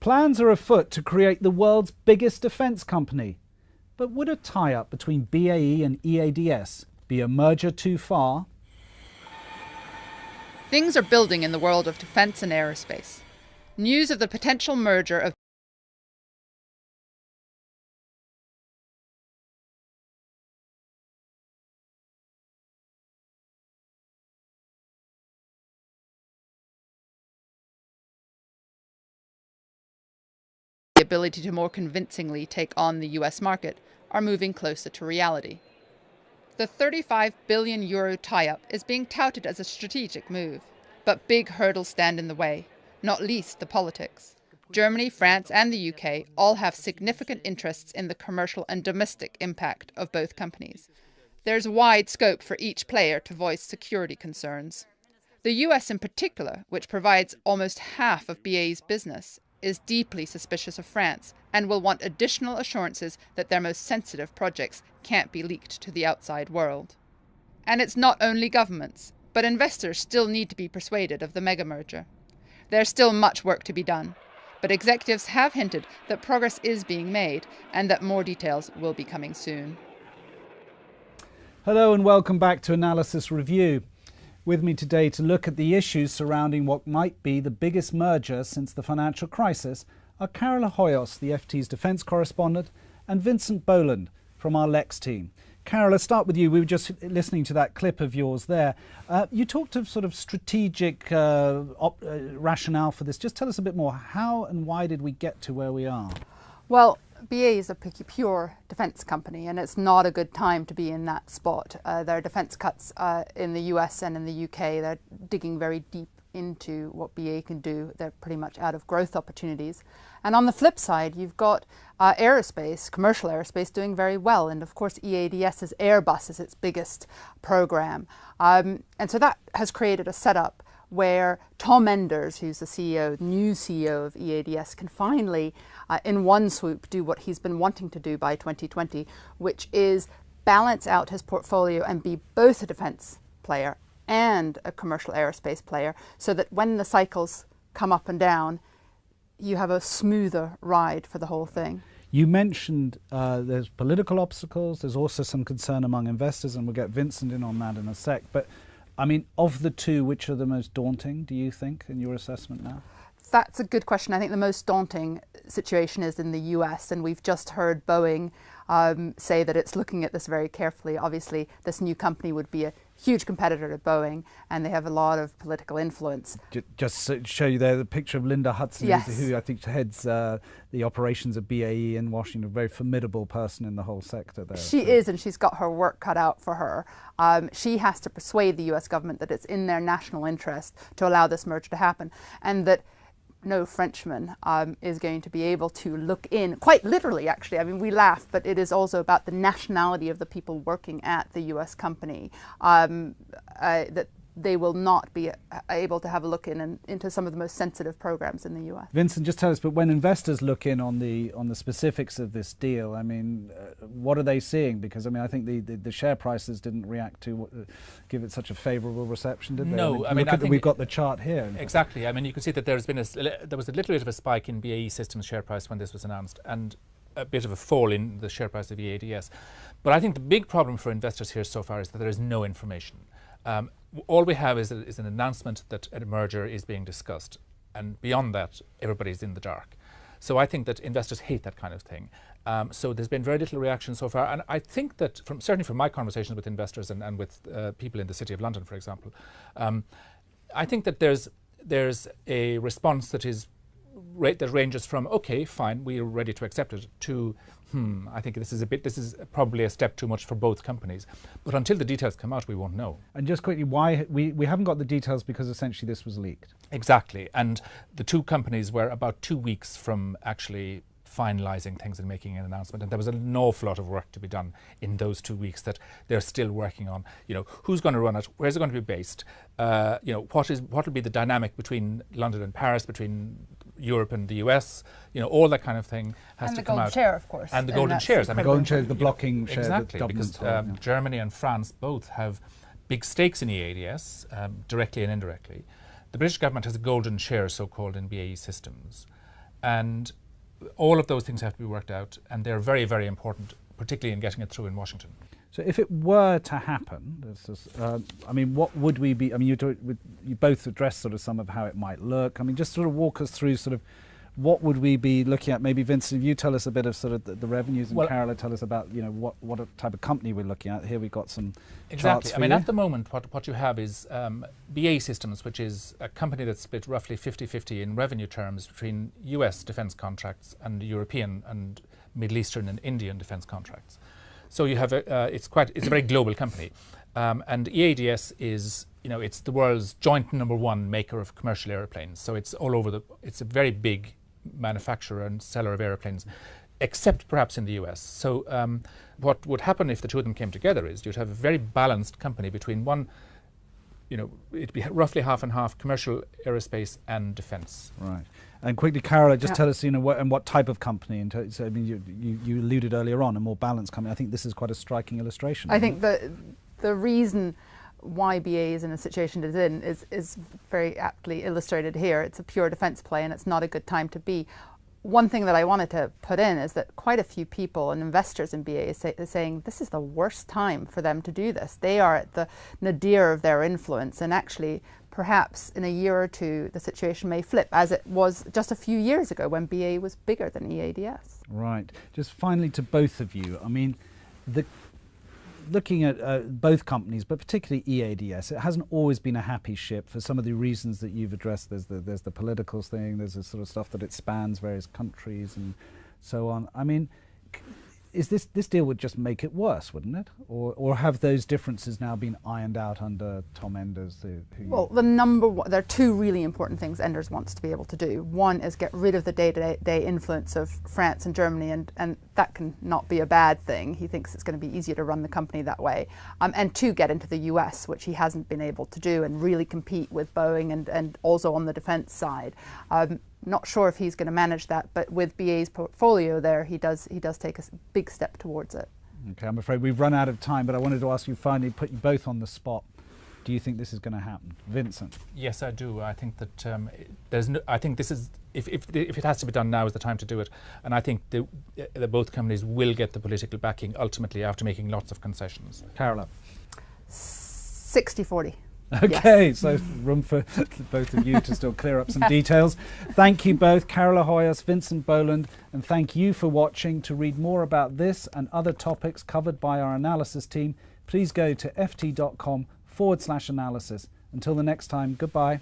Plans are afoot to create the world's biggest defence company. But would a tie-up between BAE and EADS be a merger too far? Things are building in the world of defence and aerospace. News of the potential merger of the ability to more convincingly take on the US market are moving closer to reality. The €35 billion tie-up is being touted as a strategic move, but big hurdles stand in the way, not least the politics. Germany, France and the UK all have significant interests in the commercial and domestic impact of both companies. There's wide scope for each player to voice security concerns. The US in particular, which provides almost half of BAE's business, is deeply suspicious of France and will want additional assurances that their most sensitive projects can't be leaked to the outside world. And it's not only governments, but investors still need to be persuaded of the mega merger. There's still much work to be done, but executives have hinted that progress is being made and that more details will be coming soon. Hello and welcome back to Analysis Review. With me today to look at the issues surrounding what might be the biggest merger since the financial crisis are Carola Hoyos, the FT's defence correspondent, and Vincent Boland from our Lex team. Carol, let's start with you. We were just listening to that clip of yours there. You talked of sort of strategic rationale for this. Just tell us a bit more. How and why did we get to where we are? Well, BAE is a pure defence company, and it's not a good time to be in that spot. There are defence cuts in the US and in the UK. They're digging very deep into what BAE can do. They're pretty much out of growth opportunities. And on the flip side, you've got aerospace, commercial aerospace, doing very well. And of course, EADS's Airbus is its biggest program. And so that has created a setup where Tom Enders, who's the CEO, new CEO of EADS, can finally, in one swoop, do what he's been wanting to do by 2020, which is balance out his portfolio and be both a defence player and a commercial aerospace player, so that when the cycles come up and down, you have a smoother ride for the whole thing. You mentioned there's political obstacles, there's also some concern among investors, and we'll get Vincent in on that in a sec. But I mean, of the two, which are the most daunting, do you think, in your assessment now? That's a good question. I think the most daunting situation is in the US, and we've just heard Boeing say that it's looking at this very carefully. Obviously, this new company would be a huge competitor to Boeing, and they have a lot of political influence. Just to show you there the picture of Linda Hudson, yes, who I think heads the operations of BAE in Washington, a very formidable person in the whole sector there. She is, and she's got her work cut out for her. She has to persuade the US government that it's in their national interest to allow this merger to happen, and that no Frenchman is going to be able to look in, quite literally actually. I mean, we laugh, but it is also about the nationality of the people working at the US company, that they will not be able to have a look in into some of the most sensitive programs in the US. Vincent, just tell us, but when investors look in on the specifics of this deal, I mean, what are they seeing? Because I mean, I think the share prices didn't react to give it such a favourable reception, did they? No, I mean we've got the chart here. Exactly. I mean, you can see that there was a little bit of a spike in BAE Systems share price when this was announced, and a bit of a fall in the share price of EADS. But I think the big problem for investors here so far is that there is no information. All we have is an announcement that a merger is being discussed, and beyond that, everybody's in the dark. So I think that investors hate that kind of thing. So there's been very little reaction so far, and I think that certainly from my conversations with investors and with people in the City of London, for example, I think that there's a response that ranges from okay, fine, we're ready to accept it, to I think this is probably a step too much for both companies. But until the details come out, we won't know. And just quickly, why we haven't got the details? Because essentially this was leaked. Exactly, and the two companies were about 2 weeks from actually finalising things and making an announcement, and there was an awful lot of work to be done in those 2 weeks that they're still working on. You know, who's going to run it, where's it going to be based, you know, what will be the dynamic between London and Paris, between Europe and the US, you know, all that kind of thing has to come out. And the golden share, of course. And the golden shares. I mean, golden share, the blocking share. Exactly, that because government Germany and France both have big stakes in EADS, directly and indirectly. The British government has a golden share, so-called, in BAE Systems. And all of those things have to be worked out, and they're very, very important, particularly in getting it through in Washington. So if it were to happen, I mean, what would we be? I mean, you both addressed sort of some of how it might look. I mean, just sort of walk us through sort of what would we be looking at? Maybe Vincent, you tell us a bit of sort of the revenues, and Carola tell us about what type of company we're looking at. Here we've got some charts for I mean, you. at the moment, what you have is BAE Systems, which is a company that's split roughly 50-50 in revenue terms between US defence contracts and European and Middle Eastern and Indian defence contracts. So you have it's a very global company, and EADS is it's the world's joint #1 maker of commercial airplanes. So it's all over it's a very big manufacturer and seller of airplanes, except perhaps in the US. So what would happen if the two of them came together is you'd have a very balanced company between one, it'd be roughly half and half commercial aerospace and defence. Right. And quickly, Carola, just tell us, what type of company. So, I mean, you alluded earlier on, a more balanced company. I think this is quite a striking illustration. I think the reason why BAE is in the situation it's in is very aptly illustrated here. It's a pure defence play, and it's not a good time to be. One thing that I wanted to put in is that quite a few people and investors in BAE is saying this is the worst time for them to do this. They are at the nadir of their influence, and actually perhaps in a year or two the situation may flip, as it was just a few years ago when BAE was bigger than EADS. Right. Just finally to both of you, I mean, looking at both companies, but particularly EADS, it hasn't always been a happy ship for some of the reasons that you've addressed. There's the political thing, there's the sort of stuff that it spans various countries and so on. I mean, is this deal would just make it worse, wouldn't it? Or have those differences now been ironed out under Tom Enders? Well, there are two really important things Enders wants to be able to do. One is get rid of the day-to-day influence of France and Germany, and that can not be a bad thing. He thinks it's going to be easier to run the company that way. And two, get into the US, which he hasn't been able to do, and really compete with Boeing and also on the defense side. Not sure if he's going to manage that, but with BAE's portfolio there, he does take a big step towards it. Okay, I'm afraid we've run out of time, but I wanted to ask you finally, put you both on the spot. Do you think this is going to happen, Vincent? Yes, I do. I think that I think this is if it has to be done, now is the time to do it. And I think the both companies will get the political backing ultimately after making lots of concessions. Carola? 60-40. Okay, yes. So room for both of you to still clear up some details. Thank you both, Carola Hoyos, Vincent Boland, and thank you for watching. To read more about this and other topics covered by our analysis team, please go to ft.com/analysis. Until the next time, goodbye.